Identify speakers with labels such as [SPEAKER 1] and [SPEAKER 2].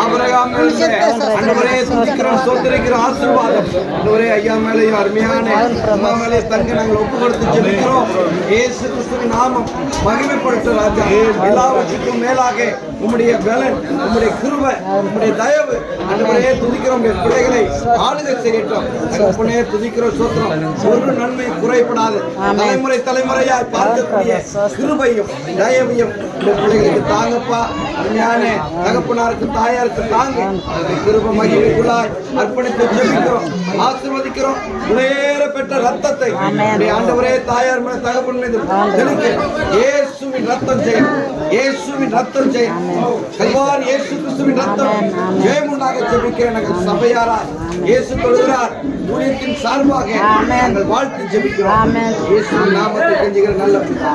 [SPEAKER 1] Abraham ஆண்டவரே துதிக்கிறோம் ஸ்தோத்திரிக்கிறோம் ஆசீர்வாதம் ஆண்டவரே ஐயா மேலேயும் அருமையான அம்மா மேலே தங்க நாங்கள் ஒப்பு கொடுத்து ஜெபிக்கிறோம். இயேசு கிறிஸ்துவின் நாமம் மகிமைப்படுத்த ராஜா. எல்லாவற்றுக்கும் மேலாக உம்முடைய பலன், உம்முடைய கிருபை, உம்முடைய தயவு ஆண்டவரே துதிக்கிறோம். பிள்ளைகளை ஆளுகை செய்யட்டும். தகப்பனே துதிக்கிறோம் ஸ்தோத்திரம். ஒரு நன்மை குறைபடாது தலைமுறை தலைமுறையாய் பார்க்கக்கூடிய கிருபையும் தயவையும் இந்த பிள்ளைகளுக்கு தாங்கப்பா. ஞான தகப்பனாருக்கு தாயாருக்கு தாங்க கிருபை மகிமைக்குள்ளாய் அர்ப்பணித்து ஜெபிக்கிறோம், ஆசீர்வதிக்கிறோம். உயர பெற்ற ரத்தத்தை ஆண்டவரே தாயார் மேல் தகப்பன் மீது தெளிக்க இயேசுவின் ரத்தம் ஜெயம், இயேசுவின் ரத்தம் ஜெயம், கல்வாரி இயேசு கிறிஸ்துவின் ரத்தம் ஜெயம் உண்டாக ஜெபிக்கிறேன். நாங்கள் சபையாராய் இயேசு தொழுகிறார் ஊழியத்தின் சார்பாக நாங்கள் வாழ்த்து ஜெபிக்கிறோம். இயேசுவின் நாமத்தை கெஞ்சுகிற நல்ல
[SPEAKER 2] கட்ட